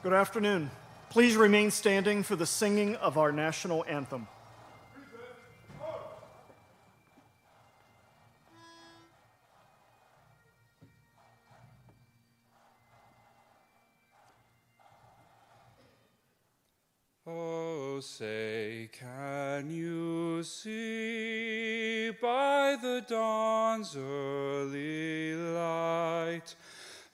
Good afternoon. Please remain standing for the singing of our national anthem. Oh, say, can you see by the dawn's early light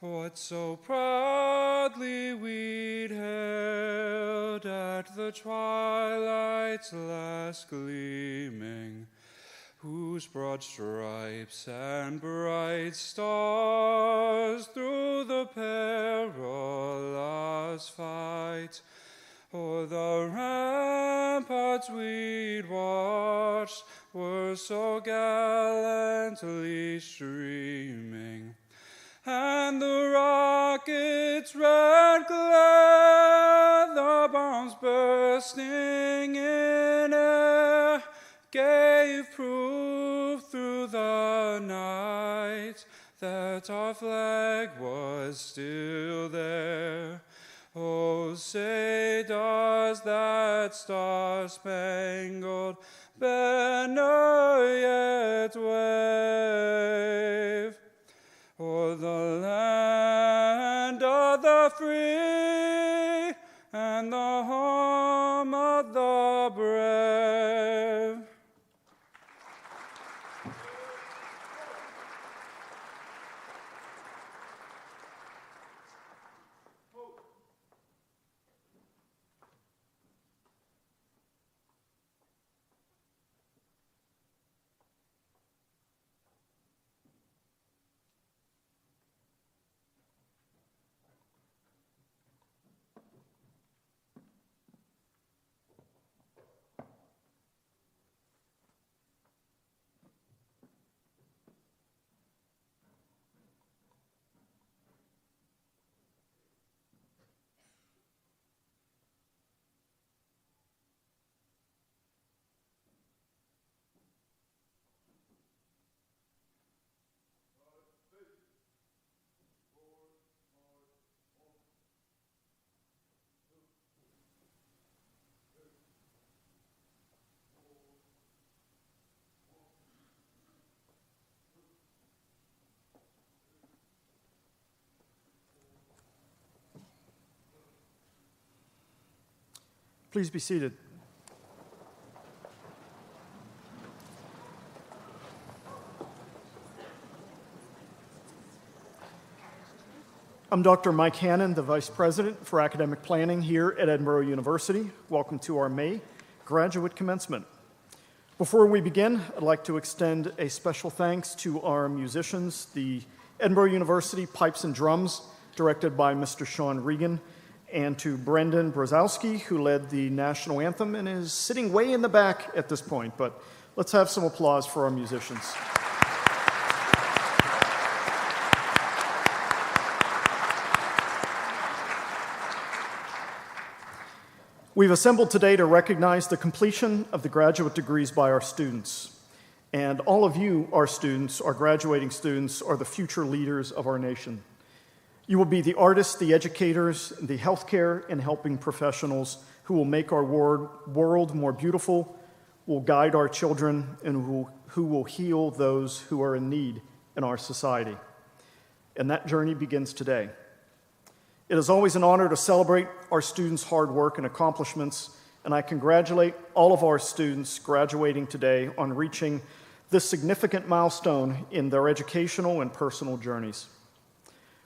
what so proudly we'd hailed at the twilight's last gleaming, whose broad stripes and bright stars through the perilous fight o'er the ramparts we'd watched were so gallantly streaming, and the rocket's red glare, the bombs bursting in air, gave proof through the night that our flag was still there. Oh, say, does that star-spangled banner yet wave o'er the land of the free and the home of the brave? Please be seated. I'm Dr. Mike Hannon, the Vice President for Academic Planning here at Edinboro University. Welcome to our May graduate commencement. Before we begin, I'd like to extend a special thanks to our musicians, the Edinboro University Pipes and Drums, directed by Mr. Sean Regan, and to Brendan Brzezowski, who led the national anthem and is sitting way in the back at this point, but let's have some applause for our musicians. We've assembled today to recognize the completion of the graduate degrees by our students. And all of you, our students, our graduating students, are the future leaders of our nation. You will be the artists, the educators, the healthcare and helping professionals who will make our world more beautiful, will guide our children, and who will heal those who are in need in our society. And that journey begins today. It is always an honor to celebrate our students' hard work and accomplishments, and I congratulate all of our students graduating today on reaching this significant milestone in their educational and personal journeys.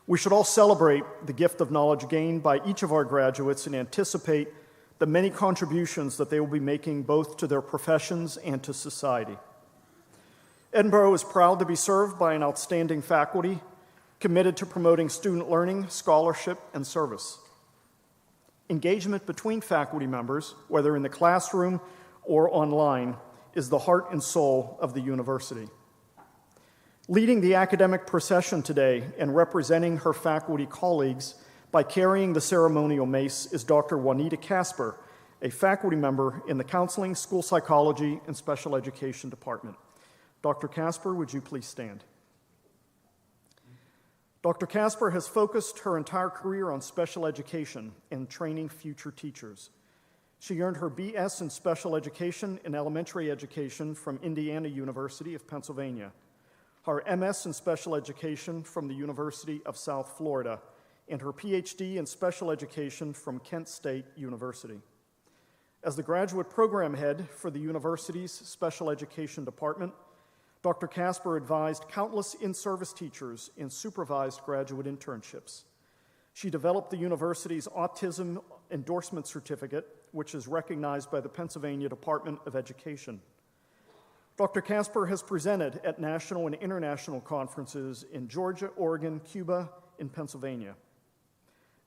We should all celebrate the gift of knowledge gained by each of our graduates and anticipate the many contributions that they will be making both to their professions and to society. Edinboro is proud to be served by an outstanding faculty committed to promoting student learning, scholarship, and service. Engagement between faculty members, whether in the classroom or online, is the heart and soul of the university. Leading the academic procession today and representing her faculty colleagues by carrying the ceremonial mace is Dr. Juanita Casper, a faculty member in the Counseling, School Psychology, and Special Education Department. Dr. Casper, would you please stand? Dr. Casper has focused her entire career on special education and training future teachers. She earned her BS in Special Education and Elementary Education from Indiana University of Pennsylvania, her MS in Special Education from the University of South Florida, and her PhD in Special Education from Kent State University. As the graduate program head for the university's Special Education Department, Dr. Casper advised countless in-service teachers and supervised graduate internships. She developed the university's Autism Endorsement Certificate, which is recognized by the Pennsylvania Department of Education. Dr. Casper has presented at national and international conferences in Georgia, Oregon, Cuba, and Pennsylvania.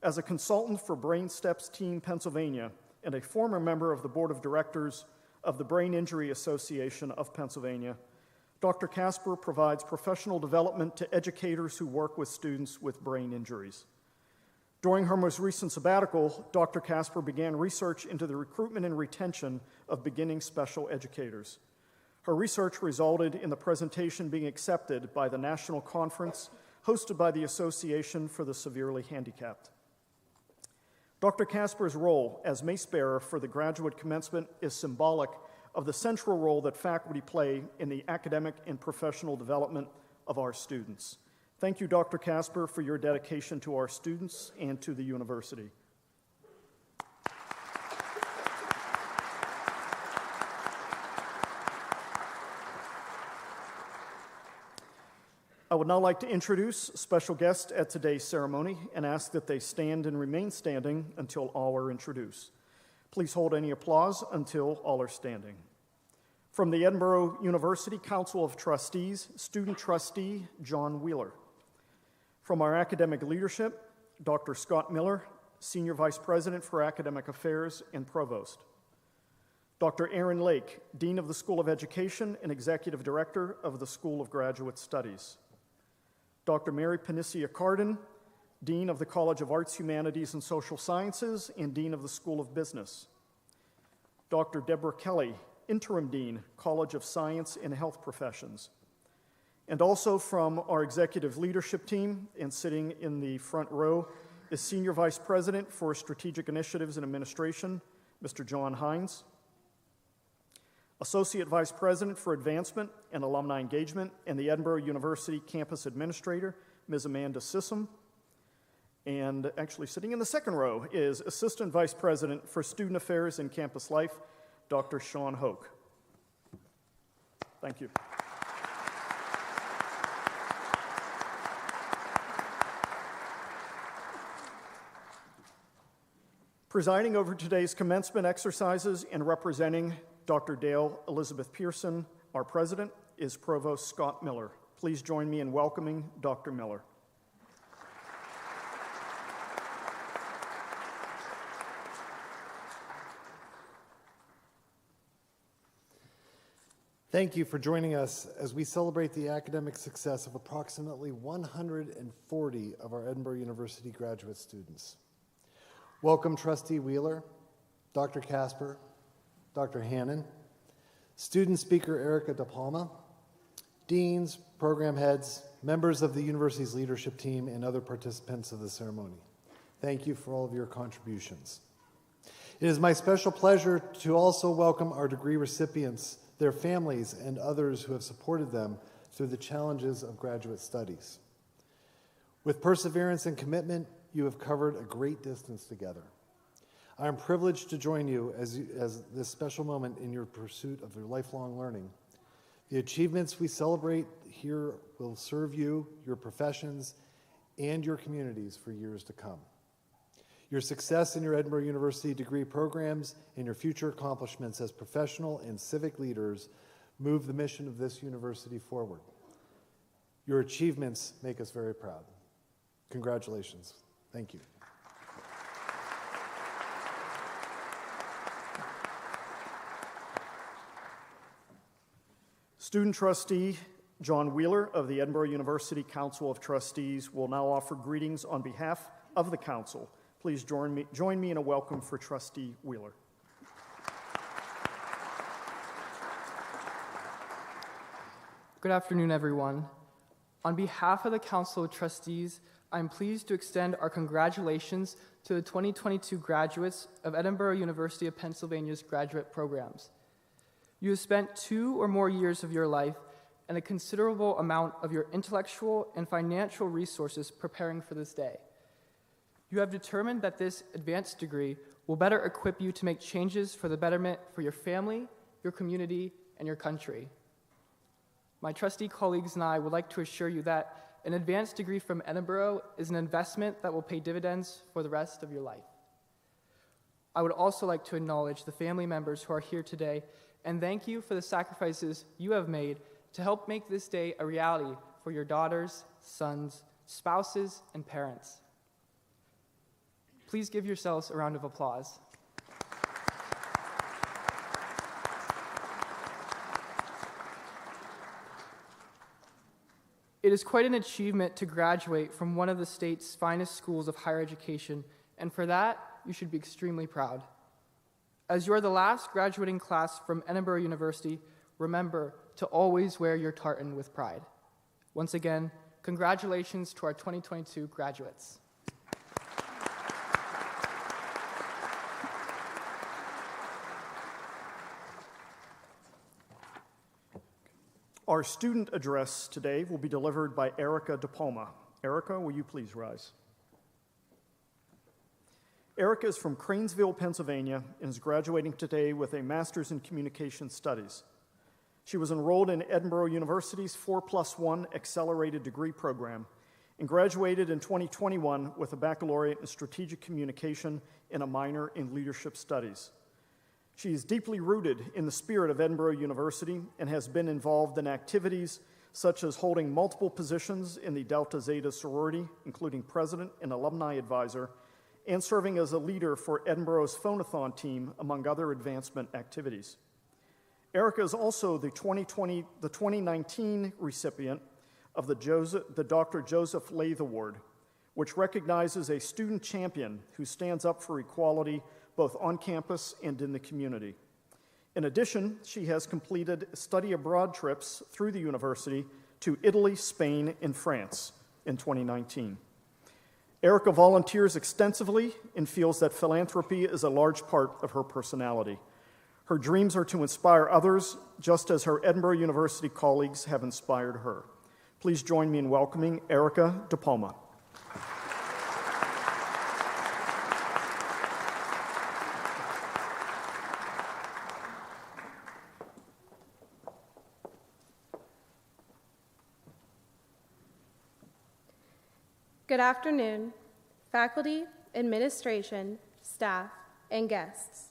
As a consultant for Brain Steps Team Pennsylvania and a former member of the board of directors of the Brain Injury Association of Pennsylvania, Dr. Casper provides professional development to educators who work with students with brain injuries. During her most recent sabbatical, Dr. Casper began research into the recruitment and retention of beginning special educators. Her research resulted in the presentation being accepted by the national conference hosted by the Association for the Severely Handicapped. Dr. Casper's role as mace bearer for the graduate commencement is symbolic of the central role that faculty play in the academic and professional development of our students. Thank you, Dr. Casper, for your dedication to our students and to the university. I would now like to introduce a special guest at today's ceremony and ask that they stand and remain standing until all are introduced. Please hold any applause until all are standing. From the Edinboro University Council of Trustees, Student Trustee John Wheeler. From our academic leadership, Dr. Scott Miller, Senior Vice President for Academic Affairs and Provost. Dr. Aaron Lake, Dean of the School of Education and Executive Director of the School of Graduate Studies. Dr. Mary Panisia Carden, Dean of the College of Arts, Humanities, and Social Sciences, and Dean of the School of Business. Dr. Deborah Kelly, Interim Dean, College of Science and Health Professions. And also from our executive leadership team, and sitting in the front row, is Senior Vice President for Strategic Initiatives and Administration, Mr. John Hines. Associate Vice President for Advancement and Alumni Engagement and the Edinboro University Campus Administrator, Ms. Amanda Sissom. And actually sitting in the second row is Assistant Vice President for Student Affairs and Campus Life, Dr. Sean Hoke. Thank you. Presiding over today's commencement exercises and representing Dr. Dale Elizabeth Pearson, our president, is Provost Scott Miller. Please join me in welcoming Dr. Miller. Thank you for joining us as we celebrate the academic success of approximately 140 of our Edinboro University graduate students. Welcome, Trustee Wheeler, Dr. Casper, Dr. Hannon, student speaker Erica DePalma, deans, program heads, members of the university's leadership team, and other participants of the ceremony. Thank you for all of your contributions. It is my special pleasure to also welcome our degree recipients, their families, and others who have supported them through the challenges of graduate studies. With perseverance and commitment, you have covered a great distance together. I am privileged to join you as this special moment in your pursuit of your lifelong learning. The achievements we celebrate here will serve you, your professions, and your communities for years to come. Your success in your Edinboro University degree programs and your future accomplishments as professional and civic leaders move the mission of this university forward. Your achievements make us very proud. Congratulations. Thank you. Student Trustee John Wheeler of the Edinboro University Council of Trustees will now offer greetings on behalf of the Council. Please join me in a welcome for Trustee Wheeler. Good afternoon, everyone. On behalf of the Council of Trustees, I'm pleased to extend our congratulations to the 2022 graduates of Edinboro University of Pennsylvania's graduate programs. You have spent 2 or more years of your life and a considerable amount of your intellectual and financial resources preparing for this day. You have determined that this advanced degree will better equip you to make changes for the betterment for your family, your community, and your country. My trustee colleagues and I would like to assure you that an advanced degree from Edinboro is an investment that will pay dividends for the rest of your life. I would also like to acknowledge the family members who are here today and thank you for the sacrifices you have made to help make this day a reality for your daughters, sons, spouses, and parents. Please give yourselves a round of applause. It is quite an achievement to graduate from one of the state's finest schools of higher education, and for that, you should be extremely proud. As you are the last graduating class from Edinboro University, remember to always wear your tartan with pride. Once again, congratulations to our 2022 graduates. Our student address today will be delivered by Erica DePalma. Erica, will you please rise? Erica is from Cranesville, Pennsylvania, and is graduating today with a Master's in Communication Studies. She was enrolled in Edinboro University's 4+1 accelerated degree program and graduated in 2021 with a baccalaureate in strategic communication and a minor in leadership studies. She is deeply rooted in the spirit of Edinboro University and has been involved in activities such as holding multiple positions in the Delta Zeta sorority, including president and alumni advisor, and serving as a leader for Edinboro's Phonathon team, among other advancement activities. Erica is also the 2019 recipient of the Dr. Joseph Lath Award, which recognizes a student champion who stands up for equality both on campus and in the community. In addition, she has completed study abroad trips through the university to Italy, Spain, and France in 2019. Erica volunteers extensively and feels that philanthropy is a large part of her personality. Her dreams are to inspire others, just as her Edinboro University colleagues have inspired her. Please join me in welcoming Erica DePalma. Good afternoon, faculty, administration, staff, and guests.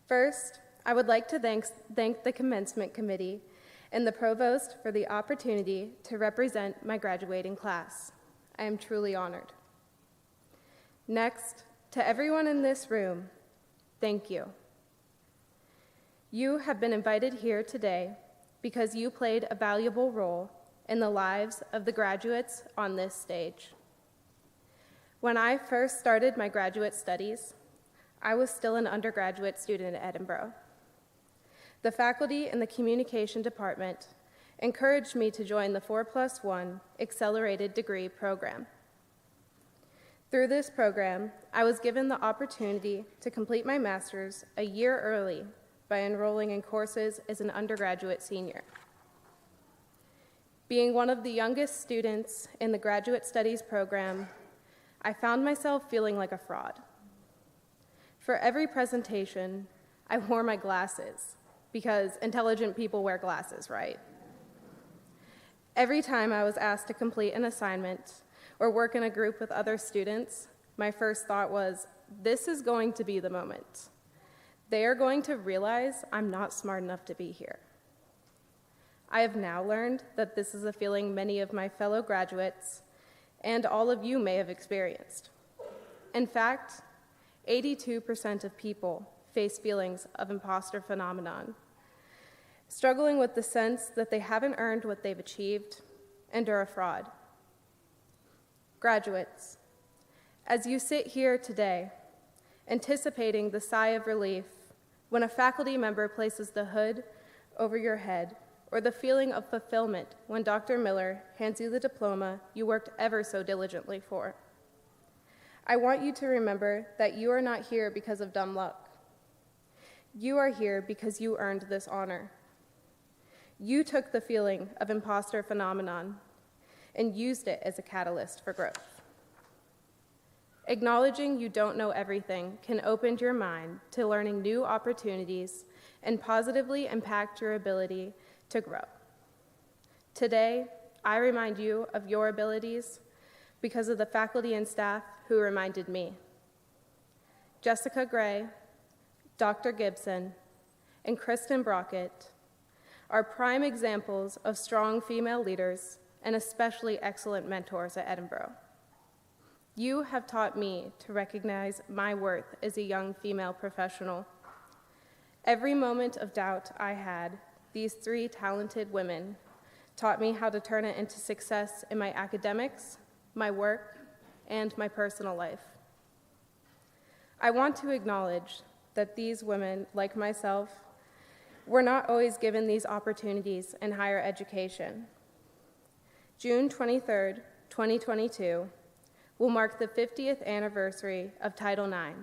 First, I would like to thank the Commencement Committee and the Provost for the opportunity to represent my graduating class. I am truly honored. Next, to everyone in this room, thank you. You have been invited here today because you played a valuable role in the lives of the graduates on this stage. When I first started my graduate studies, I was still an undergraduate student at Edinboro. The faculty in the communication department encouraged me to join the 4+1 accelerated degree program. Through this program, I was given the opportunity to complete my master's a year early by enrolling in courses as an undergraduate senior. Being one of the youngest students in the graduate studies program, I found myself feeling like a fraud. For every presentation, I wore my glasses, because intelligent people wear glasses, right? Every time I was asked to complete an assignment or work in a group with other students, my first thought was, this is going to be the moment. They are going to realize I'm not smart enough to be here. I have now learned that this is a feeling many of my fellow graduates and all of you may have experienced. In fact, 82% of people face feelings of imposter phenomenon, struggling with the sense that they haven't earned what they've achieved and are a fraud. Graduates, as you sit here today, anticipating the sigh of relief when a faculty member places the hood over your head, or the feeling of fulfillment when Dr. Miller hands you the diploma you worked ever so diligently for. I want you to remember that you are not here because of dumb luck. You are here because you earned this honor. You took the feeling of imposter phenomenon and used it as a catalyst for growth. Acknowledging you don't know everything can open your mind to learning new opportunities and positively impact your ability to grow. Today, I remind you of your abilities because of the faculty and staff who reminded me. Jessica Gray, Dr. Gibson, and Kristen Brockett are prime examples of strong female leaders and especially excellent mentors at Edinboro. You have taught me to recognize my worth as a young female professional. Every moment of doubt I had, these three talented women taught me how to turn it into success in my academics, my work, and my personal life. I want to acknowledge that these women, like myself, were not always given these opportunities in higher education. June 23rd, 2022, will mark the 50th anniversary of Title IX,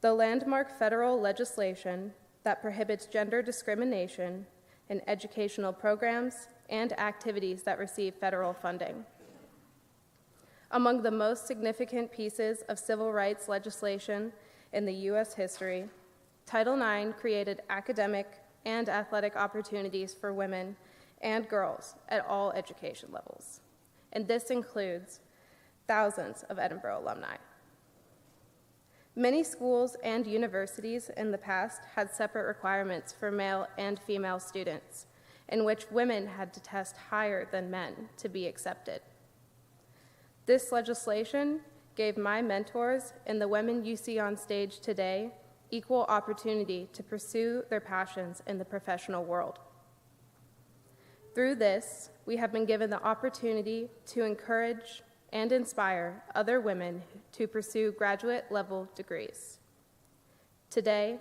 the landmark federal legislation that prohibits gender discrimination in educational programs and activities that receive federal funding. Among the most significant pieces of civil rights legislation in the U.S. history, Title IX created academic and athletic opportunities for women and girls at all education levels, and this includes thousands of Edinboro alumni. Many schools and universities in the past had separate requirements for male and female students, in which women had to test higher than men to be accepted. This legislation gave my mentors and the women you see on stage today equal opportunity to pursue their passions in the professional world. Through this, we have been given the opportunity to encourage and inspire other women to pursue graduate-level degrees. Today,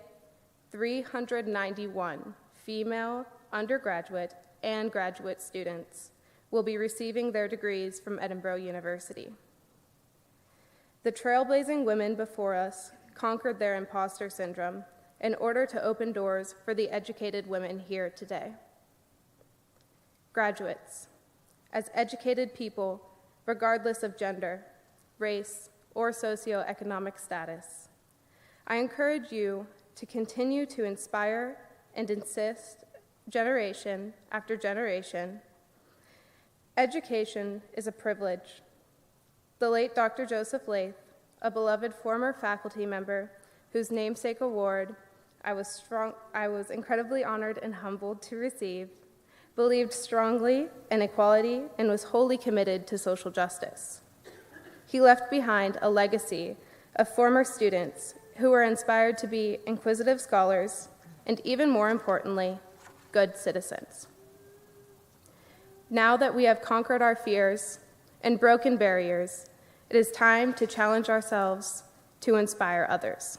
391 female undergraduate and graduate students will be receiving their degrees from Edinboro University. The trailblazing women before us conquered their imposter syndrome in order to open doors for the educated women here today. Graduates, as educated people, regardless of gender, race, or socioeconomic status, I encourage you to continue to inspire and insist, generation after generation. Education is a privilege, the late Dr. Joseph Lath, a beloved former faculty member whose namesake award I was incredibly honored and humbled to receive, believed strongly in equality and was wholly committed to social justice. He left behind a legacy of former students who were inspired to be inquisitive scholars and, even more importantly, good citizens. Now that we have conquered our fears and broken barriers, it is time to challenge ourselves to inspire others.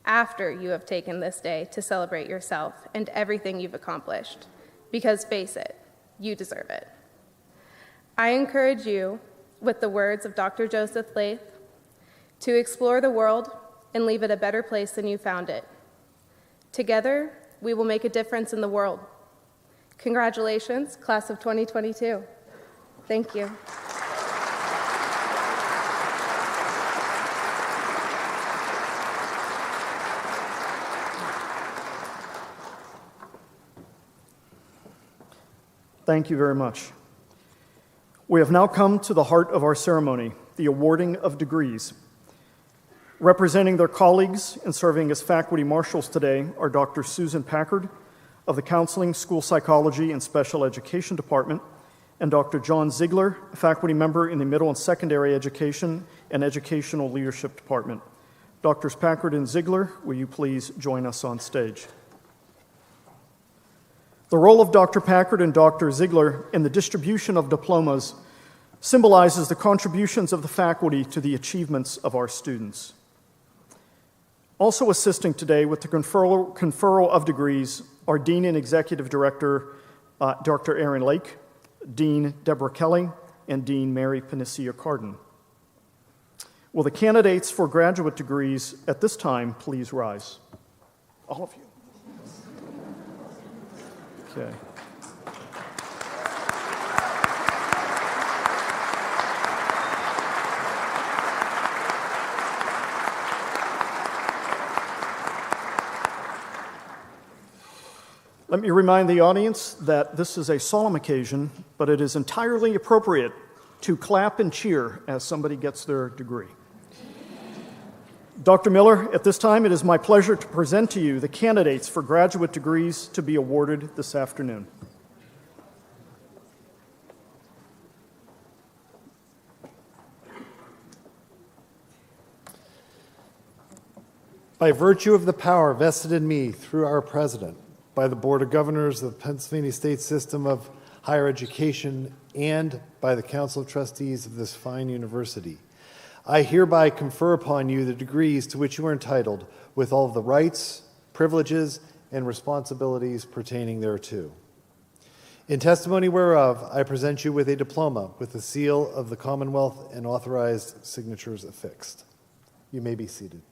After you have taken this day to celebrate yourself and everything you've accomplished, because face it, you deserve it. I encourage you, with the words of Dr. Joseph Lath, to explore the world and leave it a better place than you found it. Together, we will make a difference in the world. Congratulations, class of 2022. Thank you. Thank you very much. We have now come to the heart of our ceremony, the awarding of degrees. Representing their colleagues and serving as faculty marshals today are Dr. Susan Packard of the Counseling, School Psychology, and Special Education Department, and Dr. John Ziegler, a faculty member in the Middle and Secondary Education and Educational Leadership Department. Drs. Packard and Ziegler, will you please join us on stage? The role of Dr. Packard and Dr. Ziegler in the distribution of diplomas symbolizes the contributions of the faculty to the achievements of our students. Also assisting today with the conferral of degrees are Dean and Executive Director Dr. Aaron Lake, Dean Deborah Kelly, and Dean Mary Panacea Carden. Will the candidates for graduate degrees at this time please rise? All of you. Okay. Let me remind the audience that this is a solemn occasion, but it is entirely appropriate to clap and cheer as somebody gets their degree. Dr. Miller, at this time, it is my pleasure to present to you the candidates for graduate degrees to be awarded this afternoon. By virtue of the power vested in me through our president, by the Board of Governors of the Pennsylvania State System of Higher Education, and by the Council of Trustees of this fine university, I hereby confer upon you the degrees to which you are entitled, with all of the rights, privileges, and responsibilities pertaining thereto. In testimony whereof, I present you with a diploma with the seal of the Commonwealth and authorized signatures affixed. You may be seated.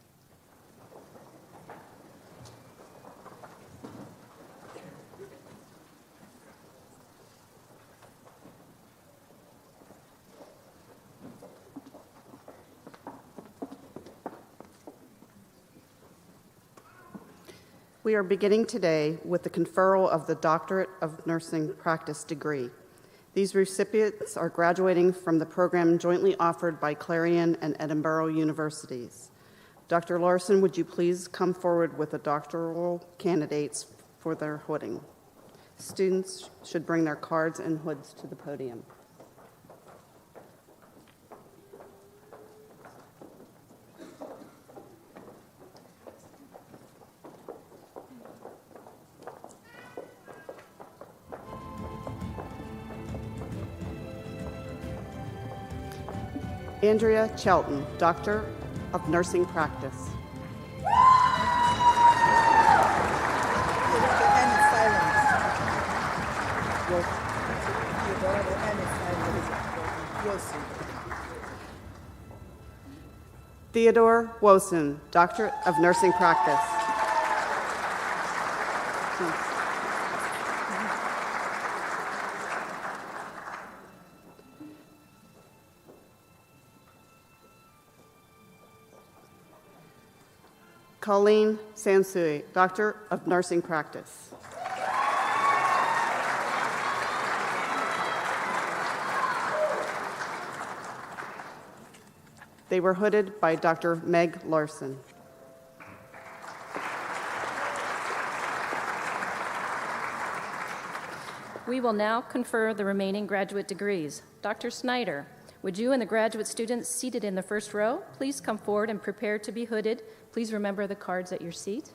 We are beginning today with the conferral of the Doctorate of Nursing Practice degree. These recipients are graduating from the program jointly offered by Clarion and Edinboro universities. Dr. Larson, would you please come forward with the doctoral candidates for their hooding? Students should bring their cards and hoods to the podium. Andrea Chelton, Doctor of Nursing Practice. Theodore Woson, Doctor of Nursing Practice. Colleen Sansui, Doctor of Nursing Practice. They were hooded by Dr. Meg Larson. We will now confer the remaining graduate degrees. Dr. Snyder, would you and the graduate students seated in the first row please come forward and prepare to be hooded? Please remember the cards at your seat.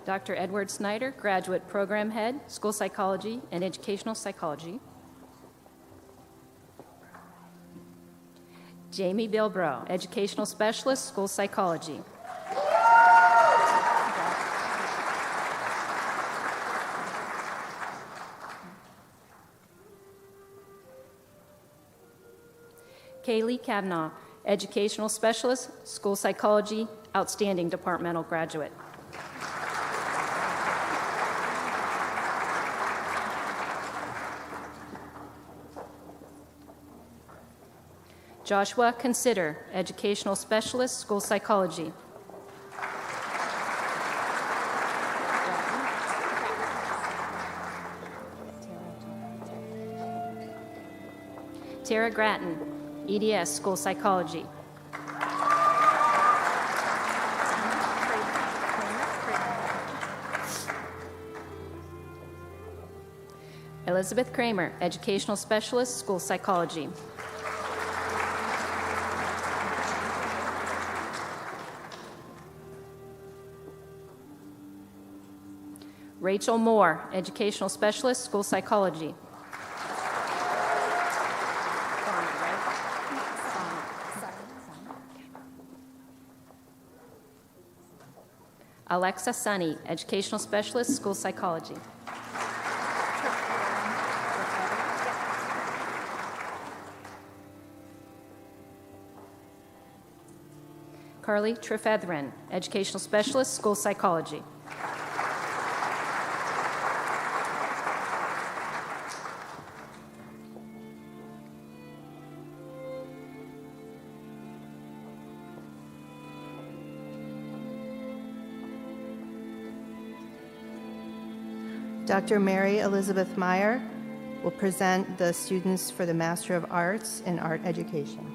Dr. Edward Snyder, Graduate Program Head, School Psychology and Educational Psychology. Jamie Bilbrow, Educational Specialist, School Psychology. Kaylee Kavanaugh, Educational Specialist, School Psychology, Outstanding Departmental Graduate. Joshua Consider, Educational Specialist, School Psychology. Tara Grattan, EDS, School Psychology. Elizabeth Kramer, Educational Specialist, School Psychology. Rachel Moore, Educational Specialist, School Psychology. Alexa Sunny, Educational Specialist, School Psychology. Carly Trefethrin, Educational Specialist, School Psychology. Dr. Mary Elizabeth Meyer will present the students for the Master of Arts in Art Education.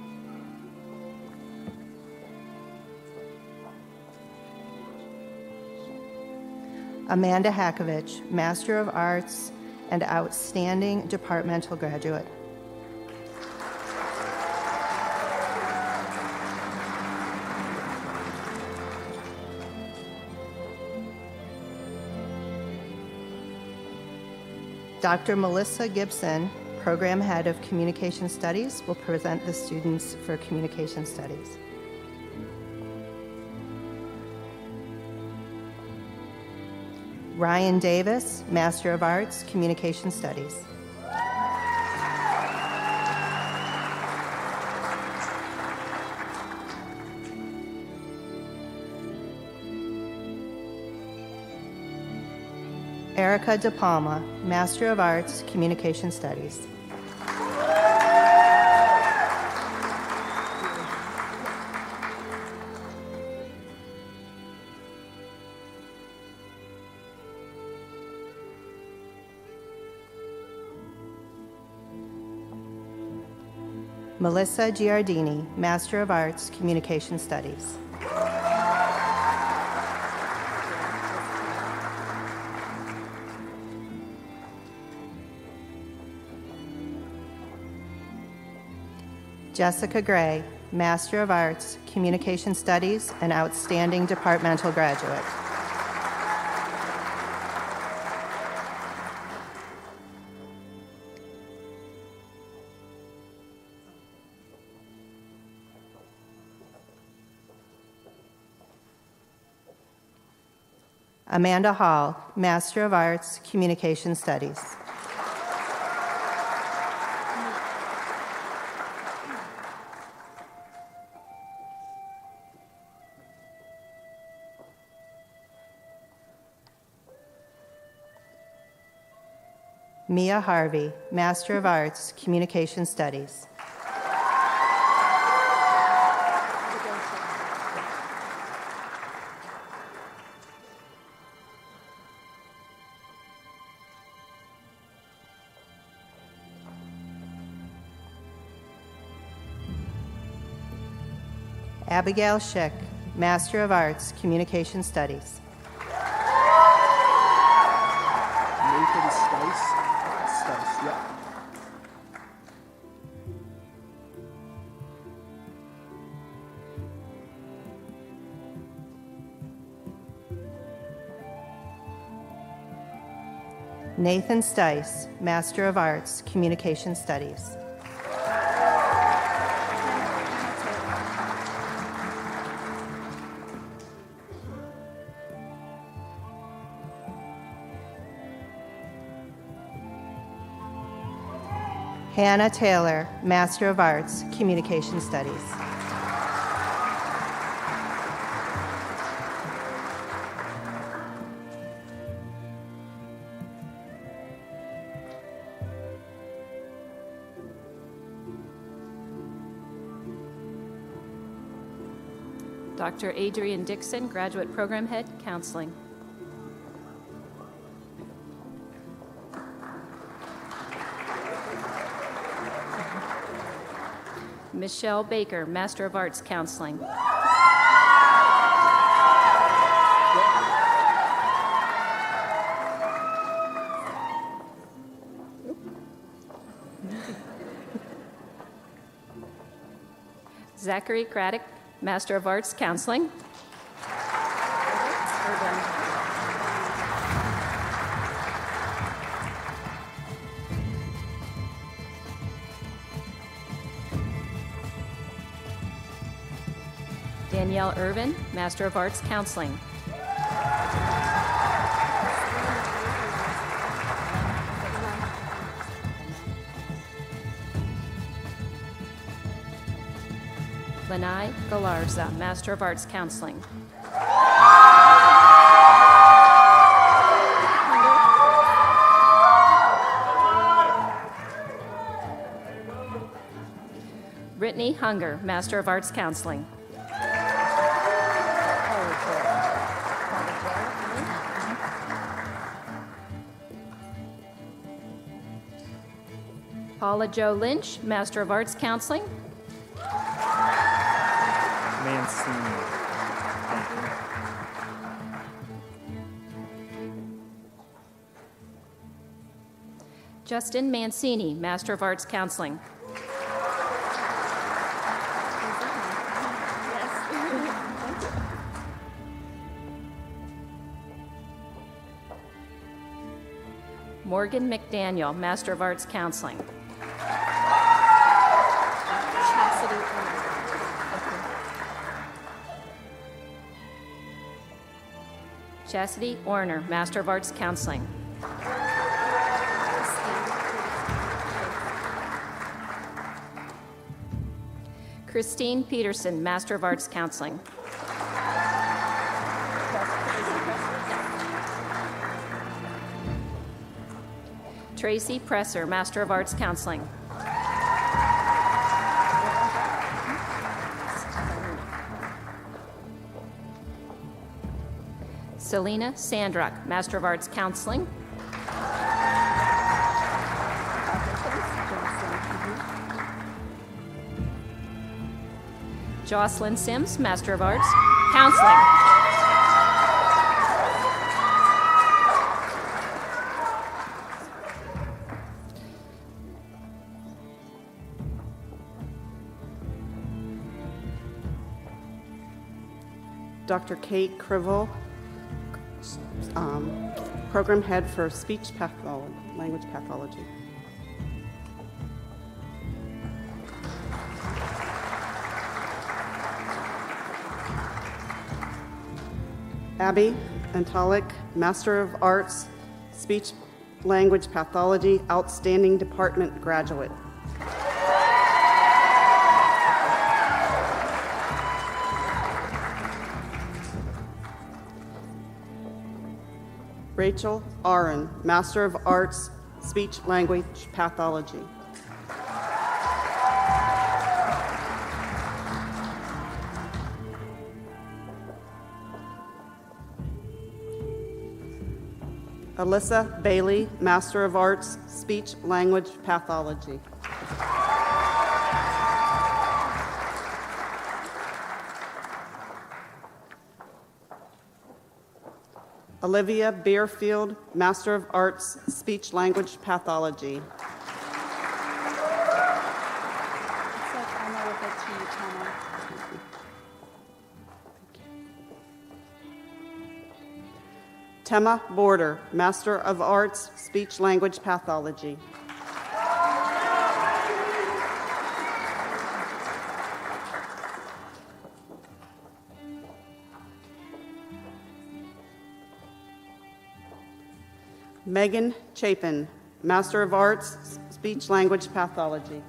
Amanda Hakovich, Master of Arts and Outstanding Departmental Graduate. Dr. Melissa Gibson, Program Head of Communication Studies, will present the students for Communication Studies. Ryan Davis, Master of Arts, Communication Studies. Erica De Palma, Master of Arts, Communication Studies. Melissa Giardini, Master of Arts, Communication Studies. Jessica Gray, Master of Arts, Communication Studies, and Outstanding Departmental Graduate. Amanda Hall, Master of Arts, Communication Studies. Mia Harvey, Master of Arts, Communication Studies. Abigail Schick, Master of Arts, Communication Studies. Nathan Stice. Stice, yeah. Nathan Stice, Master of Arts, Communication Studies. Hannah Taylor, Master of Arts, Communication Studies. Dr. Adrian Dixon, Graduate Program Head, Counseling. Michelle Baker, Master of Arts, Counseling. Zachary Craddock, Master of Arts, Counseling. Danielle Irvin, Master of Arts, Counseling. Lanai Galarza, Master of Arts, Counseling. Brittany Hunger, Master of Arts, Counseling. Paula Jo Lynch, Master of Arts, Counseling. Mancini. Thank you. Justin Mancini, Master of Arts, Counseling. Morgan McDaniel, Master of Arts, Counseling. Chastity Orner, Master of Arts, Counseling. Christine Peterson, Master of Arts, Counseling. Tracy Presser, Master of Arts, Counseling. Selena Sandrock, Master of Arts, Counseling. Jocelyn Sims, Master of Arts, Counseling. Dr. Kate Crivel, Program Head for Speech Language Pathology. Abby Antalik, Master of Arts, Speech Language Pathology, Outstanding Department Graduate. Rachel Aron, Master of Arts, Speech Language Pathology. Alyssa Bailey, Master of Arts, Speech Language Pathology. Olivia Beerfield, Master of Arts, Speech Language Pathology. Tema Border, Master of Arts, Speech Language Pathology. Megan Chapin, Master of Arts, Speech Language Pathology.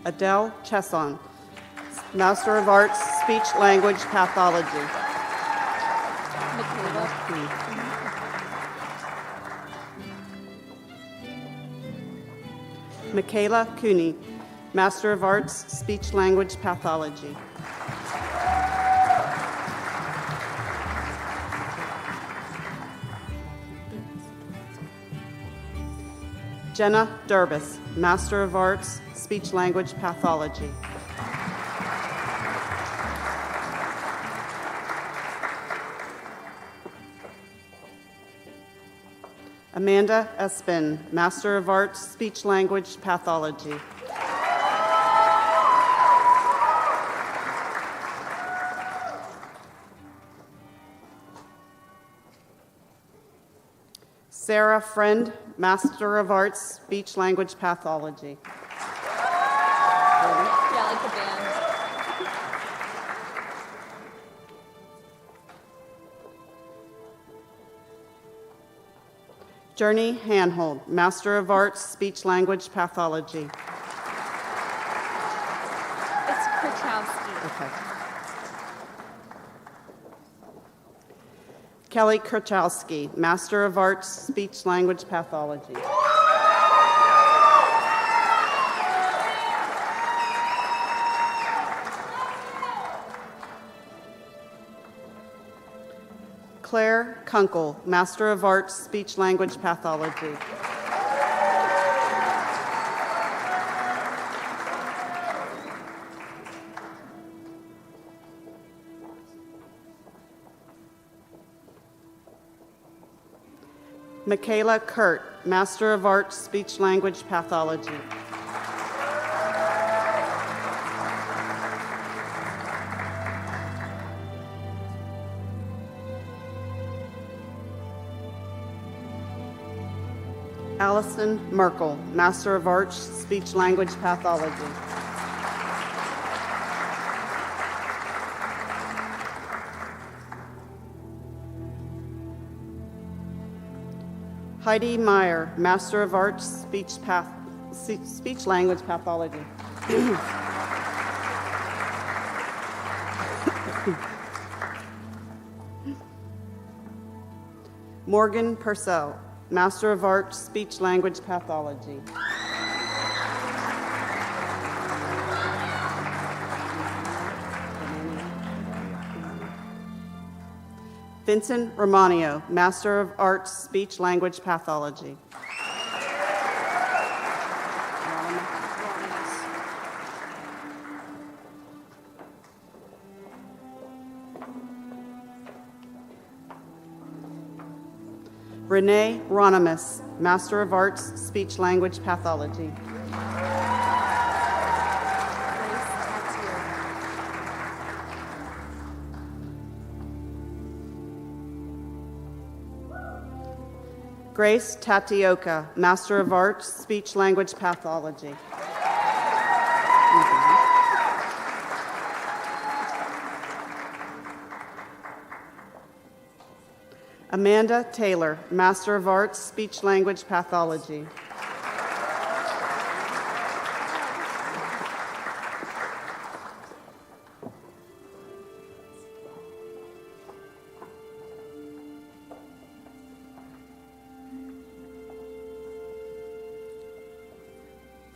Adele Chesson, Master of Arts, Speech Language Pathology. Michaela Cooney, Master of Arts, Speech Language Pathology. Jenna Durbis, Master of Arts, Speech Language Pathology. Amanda Espin, Master of Arts, Speech Language Pathology. Sarah Friend, Master of Arts, Speech Language Pathology. Yeah, like the band. Journey Hanhold, Master of Arts, Speech Language Pathology. It's Krachowski. Okay. Kelly Krachowski, Master of Arts, Speech Language Pathology. Claire Kunkel, Master of Arts, Speech Language Pathology. Michaela Kurt, Master of Arts, Speech Language Pathology. Allison Merkel, Master of Arts, Speech Language Pathology. Heidi Meyer, Master of Arts, Speech Language Pathology. Morgan Purcell, Master of Arts, Speech Language Pathology. Vincent Romanio, Master of Arts, Speech Language Pathology. Renee Ronimus, Master of Arts, Speech Language Pathology. Grace Tatioka, Master of Arts, Speech Language Pathology. Amanda Taylor, Master of Arts, Speech Language Pathology.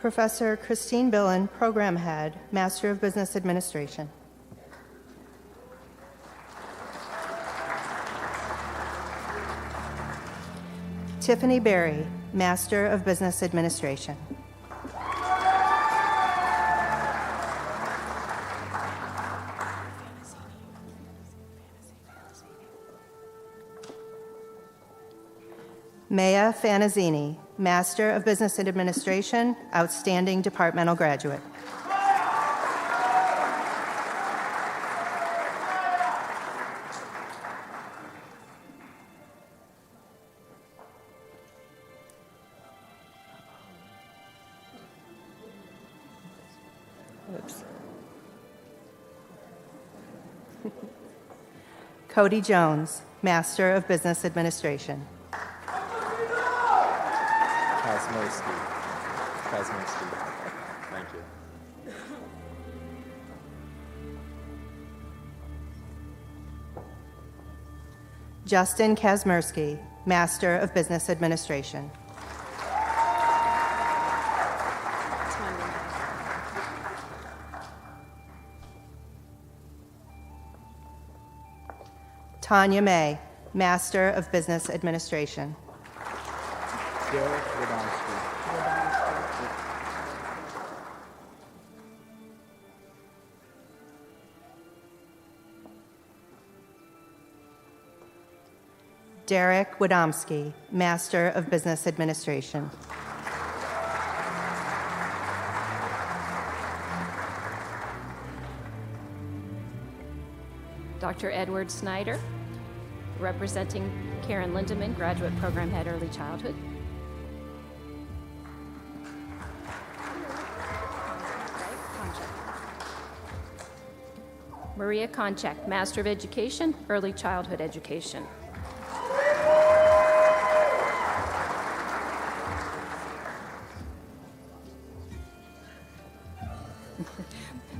Professor Christine Billen, Program Head, Master of Business Administration. Tiffany Berry, Master of Business Administration. Maya Fanazzini, Master of Business Administration, Outstanding Departmental Graduate. Oops. Cody Jones, Master of Business Administration. Kazmowski. Thank you. Justin Kazmersky, Master of Business Administration. Tanya May, Master of Business Administration. Derek Radomski. Derek Wadomski, Master of Business Administration. Dr. Edward Snyder, representing Karen Lindeman, Graduate Program Head, Early Childhood. Maria Konchak, Master of Education, Early Childhood Education.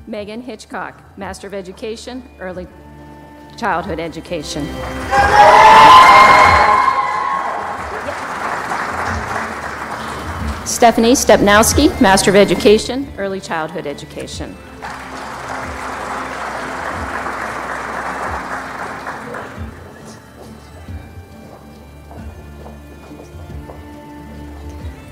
Megan Hitchcock, Master of Education, Early Childhood Education. Stephanie Stepnowski, Master of Education, Early Childhood Education.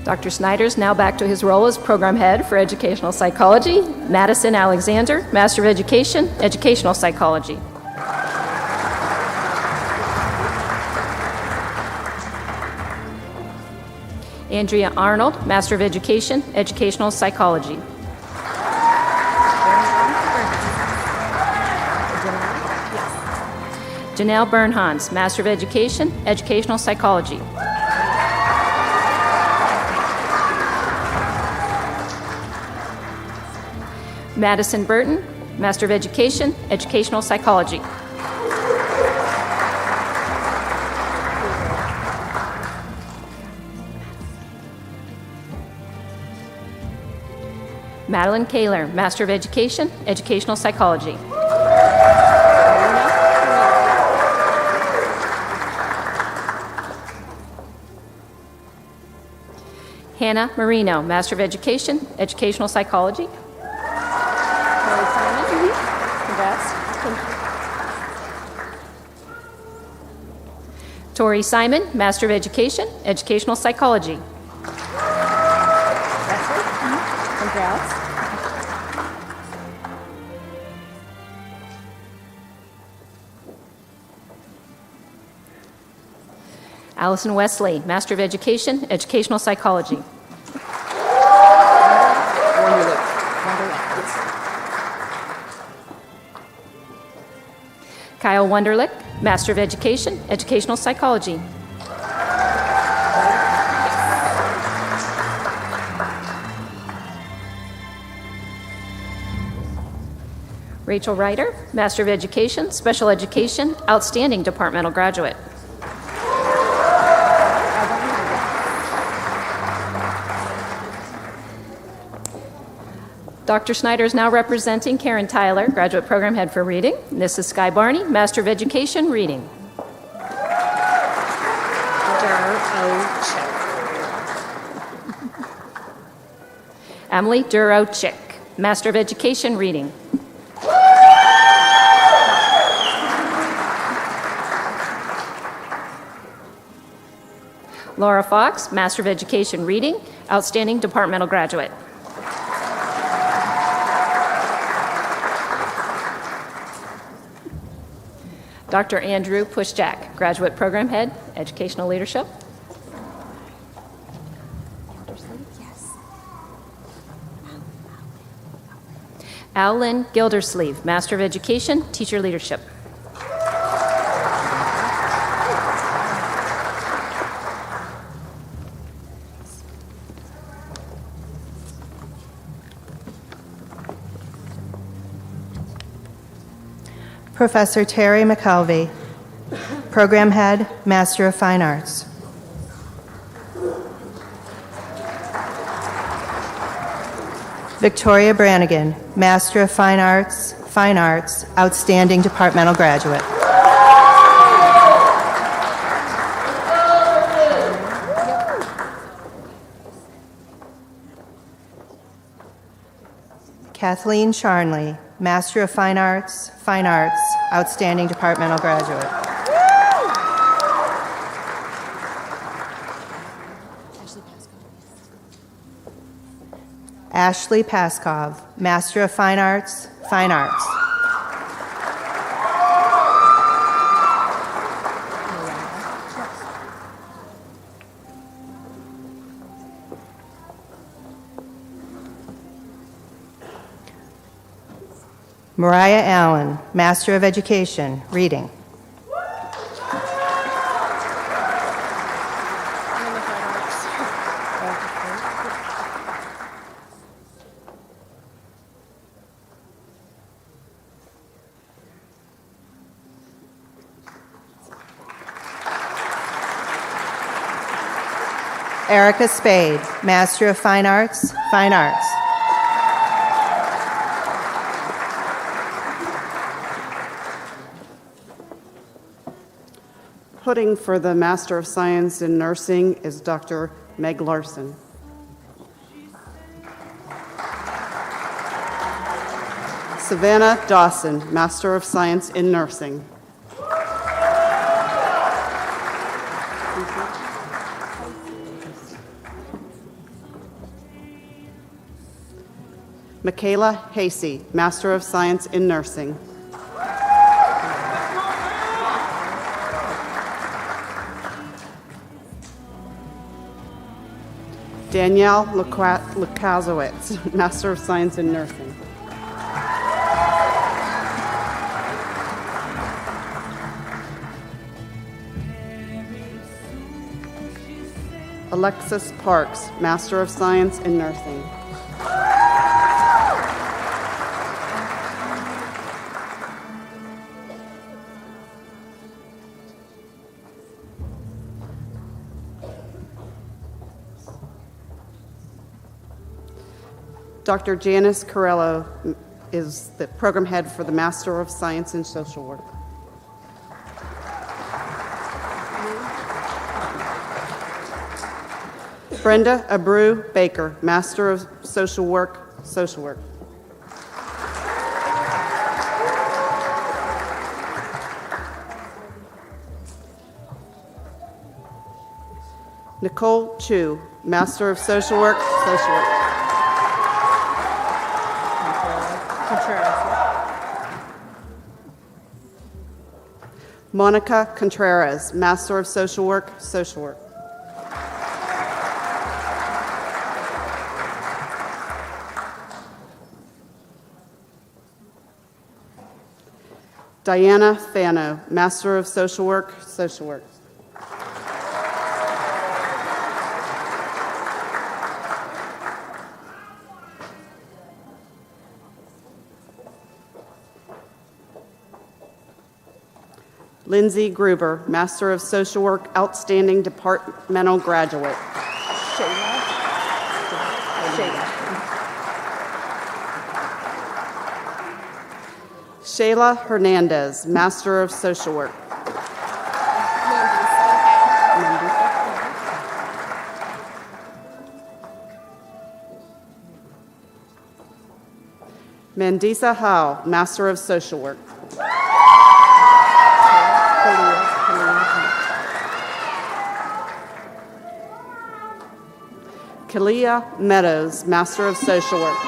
Dr. Snyder's now back to his role as Program Head for Educational Psychology. Madison Alexander, Master of Education, Educational Psychology. Andrea Arnold, Master of Education, Educational Psychology. Janelle Bernhans, Master of Education, Educational Psychology. Madison Burton, Master of Education, Educational Psychology. Madeline Kaler, Master of Education, Educational Psychology. Hannah Marino, Master of Education, Educational Psychology. Tori Simon, Master of Education, Educational Psychology. Congrats. Allison Wesley, Master of Education, Educational Psychology. Kyle Wunderlich, Master of Education, Educational Psychology. Rachel Ryder, Master of Education, Special Education, Outstanding Departmental Graduate. Dr. Snyder is now representing Karen Tyler, Graduate Program Head for Reading. This is Sky Barney, Master of Education, Reading. Emily Duro-Chick, Master of Education, Reading. Laura Fox, Master of Education, Reading, Outstanding Departmental Graduate. Dr. Andrew Pushjack, Graduate Program Head, Educational Leadership. Al-Lynn Gildersleeve, Master of Education, Teacher Leadership. Professor Terry McKelvey, Program Head, Master of Fine Arts. Victoria Brannigan, Master of Fine Arts, Outstanding Departmental Graduate. Kathleen Charnley, Master of Fine Arts, Outstanding Departmental Graduate. Ashley Paskov, Master of Fine Arts. Mariah Allen, Master of Education, Reading. Erica Spade, Master of Fine Arts. Putting for the Master of Science in Nursing is Dr. Meg Larson. Savannah Dawson, Master of Science in Nursing. Michaela Hasey, Master of Science in Nursing. Danielle Lukaszowicz, Master of Science in Nursing. Alexis Parks, Master of Science in Nursing. Dr. Janice Corello is the program head for the Master of Science in Social Work. Brenda Abreu Baker, Master of Social Work. Nicole Chu, Master of Social Work. Monica Contreras, Master of Social Work. Diana Fano, Master of Social Work. Lindsay Gruber, Master of Social Work, Outstanding Departmental Graduate. Shayla Hernandez, Master of Social Work. Mandisa Howe, Master of Social Work. Kalia Meadows, Master of Social Work.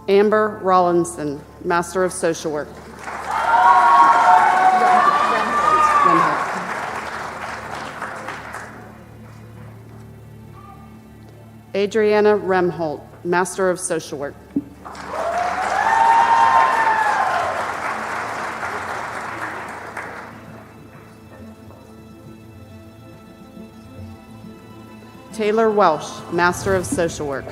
Amber Rollinson, Master of Social Work. Adriana Remholt, Master of Social Work. Taylor Welsh, Master of Social Work.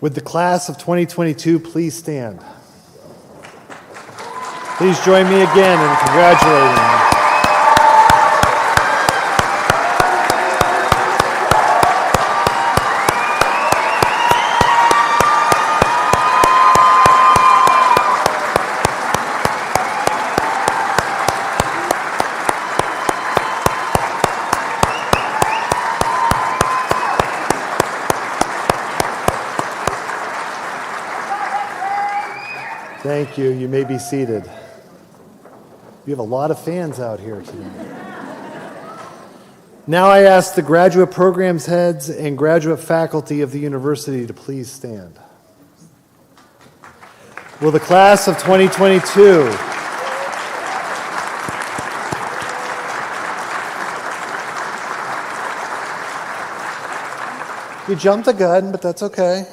Would the class of 2022 please stand? Please join me again in congratulating them. Thank you. You may be seated. You have a lot of fans out here today. Now I ask the graduate programs heads and graduate faculty of the university to please stand. Will the class of 2022 You jumped the gun, but that's okay.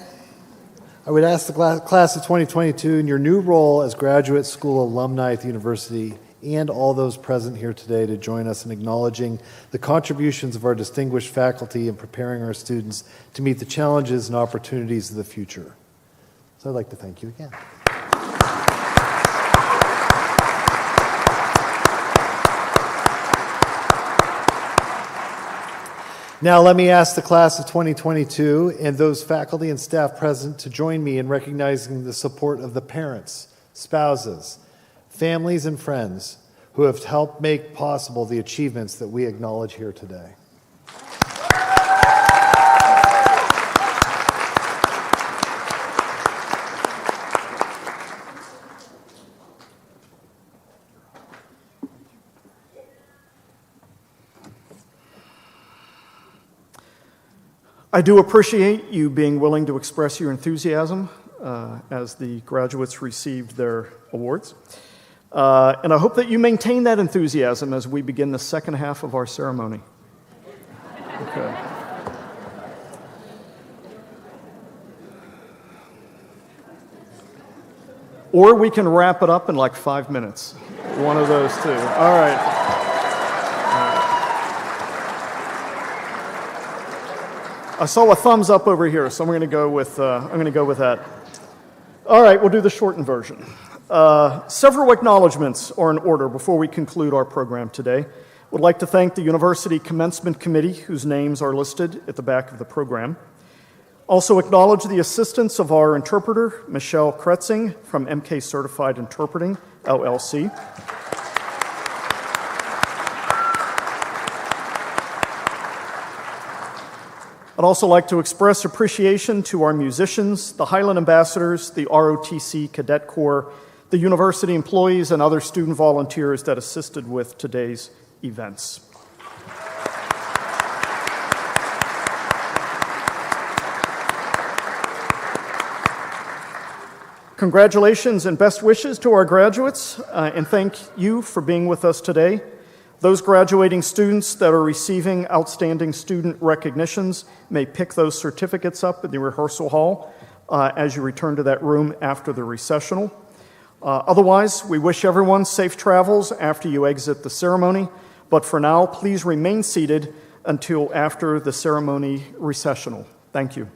I would ask the class of 2022 in your new role as graduate school alumni at the university and all those present here today to join us in acknowledging the contributions of our distinguished faculty in preparing our students to meet the challenges and opportunities of the future. So I'd like to thank you again. Now let me ask the class of 2022 and those faculty and staff present to join me in recognizing the support of the parents, spouses, families, and friends who have helped make possible the achievements that we acknowledge here today. I do appreciate you being willing to express your enthusiasm as the graduates received their awards. And I hope that you maintain that enthusiasm as we begin the second half of our ceremony. Okay. Or we can wrap it up in like 5 minutes. One of those two. All right. I saw a thumbs up over here, so I'm going to go with that. All right, we'll do the shortened version. Several acknowledgments are in order before we conclude our program today. Would like to thank the University Commencement Committee, whose names are listed at the back of the program. Also acknowledge the assistance of our interpreter, Michelle Kretzing from MK Certified Interpreting, LLC. I'd also like to express appreciation to our musicians, the Highland Ambassadors, the ROTC Cadet Corps, the university employees, and other student volunteers that assisted with today's events. Congratulations and best wishes to our graduates, and thank you for being with us today. Those graduating students that are receiving outstanding student recognitions may pick those certificates up in the rehearsal hall. as you return to that room after the recessional. Otherwise, we wish everyone safe travels after you exit the ceremony, but for now, please remain seated until after the ceremony recessional. Thank you.